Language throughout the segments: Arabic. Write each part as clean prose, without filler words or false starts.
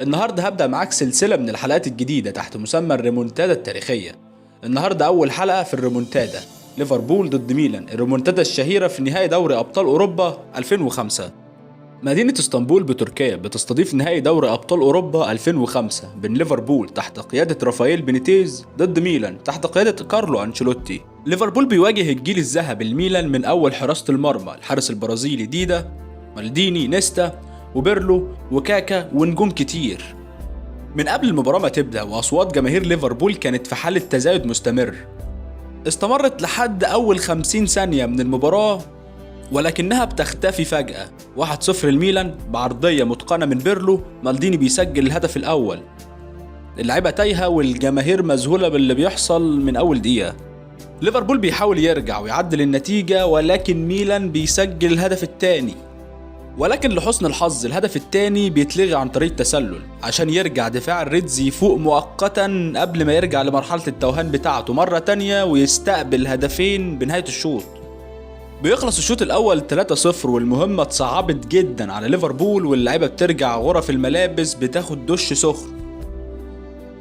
النهارده هبدأ معاك سلسلة من الحلقات الجديدة تحت مسمى الريمونتادا التاريخية. النهارده أول حلقة في الريمونتادا، ليفربول ضد ميلان، الريمونتادا الشهيرة في نهائي دوري أبطال أوروبا 2005. مدينة اسطنبول بتركيا بتستضيف نهائي دوري أبطال أوروبا 2005 بين ليفربول تحت قيادة رافائيل بينيتيز ضد ميلان تحت قيادة كارلو أنشيلوتي. ليفربول بيواجه الجيل الذهبي الميلان من أول حراسة المرمى الحارس البرازيلي ديدا، مالديني، نيستا وبيرلو وكاكا ونجوم كتير. من قبل المباراة ما تبدأ وأصوات جماهير ليفربول كانت في حالة تزايد مستمر، استمرت لحد أول 50 ثانية من المباراة ولكنها بتختفي فجأة. 1-0 الميلان بعرضية متقنة من بيرلو، مالديني بيسجل الهدف الأول. اللعيبة تايهة والجماهير مذهولة باللي بيحصل من أول دقيقة. ليفربول بيحاول يرجع ويعدل النتيجة ولكن ميلان بيسجل الهدف الثاني، ولكن لحسن الحظ الهدف الثاني بيتلغي عن طريق تسلل عشان يرجع دفاع الريدز يفوق مؤقتا قبل ما يرجع لمرحلة التوهان بتاعته مرة تانية ويستقبل هدفين بنهاية الشوط. بيخلص الشوط الأول 3-0 والمهمة اتصعبت جدا على ليفربول واللعيبة بترجع غرف الملابس بتاخد دش سخن.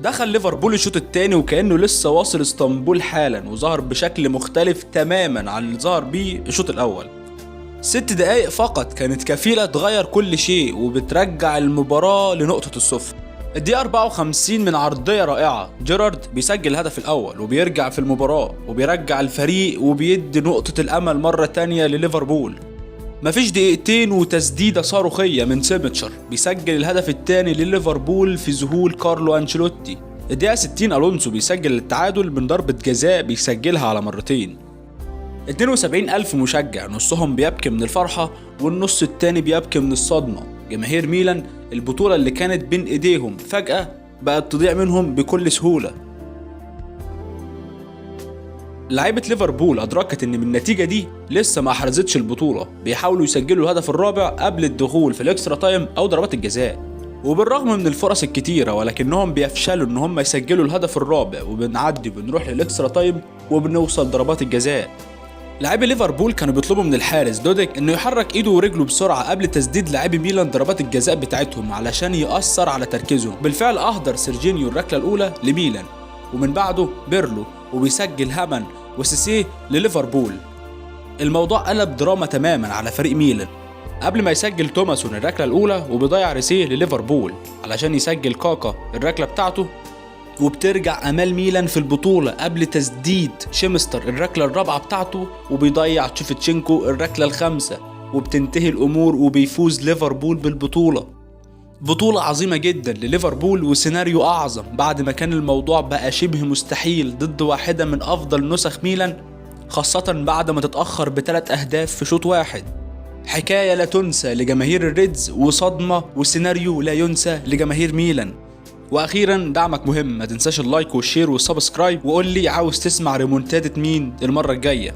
دخل ليفربول الشوط الثاني وكأنه لسه واصل اسطنبول حالا وظهر بشكل مختلف تماما عن اللي ظهر بيه الشوط الأول. 6 دقايق فقط كانت كفيلة تغير كل شيء وبترجع المباراة لنقطة الصفر. الدقيقة 54 من عرضية رائعة، جيرارد بيسجل الهدف الأول وبيرجع في المباراة وبيرجع الفريق وبيدي نقطة الأمل مرة تانية لليفربول. مفيش دقيقتين وتسديدة صاروخية من سيمتشر بيسجل الهدف الثاني لليفربول في ذهول كارلو أنشيلوتي. الدقيقة 60 ألونسو بيسجل التعادل من ضربة جزاء بيسجلها على مرتين. 72,000 مشجع نصهم بيبكي من الفرحة والنص التاني بيبكي من الصدمة. جماهير ميلان البطولة اللي كانت بين ايديهم فجأة بقت تضيع منهم بكل سهولة. لعيبة ليفربول أدركت إن من النتيجة دي لسه ما حرزتش البطولة، بيحاولوا يسجلوا الهدف الرابع قبل الدخول في الإكسترا تايم أو ضربات الجزاء، وبالرغم من الفرص الكتيرة ولكنهم بيفشلوا إن هم يسجلوا الهدف الرابع وبنعدي وبنروح للإكسترا تايم وبنوصل ضربات الجزاء. لاعبي ليفربول كانوا بيطلبوا من الحارس دوديك انه يحرك ايده ورجله بسرعه قبل تسديد لاعبي ميلان ضربات الجزاء بتاعتهم علشان يأثر على تركيزهم. بالفعل اهدر سيرجينيو الركله الاولى لميلان ومن بعده بيرلو وبيسجل هامان وسيسيه لليفربول. الموضوع قلب دراما تماما على فريق ميلان قبل ما يسجل توماسون الركله الاولى وبيضيع ريسيه لليفربول علشان يسجل كاكا الركله بتاعته، وبترجع امال ميلان في البطوله قبل تسديد شيمستر الركله الرابعه بتاعته وبيضيع تشيفتشينكو الركله الخامسه، وبتنتهي الامور وبيفوز ليفربول بالبطوله. بطوله عظيمه جدا لليفربول وسيناريو اعظم بعد ما كان الموضوع بقى شبه مستحيل ضد واحده من افضل نسخ ميلان، خاصه بعد ما تتاخر ب3 أهداف في شوط واحد. حكايه لا تنسى لجماهير الريدز وصدمه وسيناريو لا ينسى لجماهير ميلان. واخيرا دعمك مهم، ما تنساش اللايك والشير والسبسكرايب، وقول لي عاوز تسمع ريمونتادة مين المرة الجاية.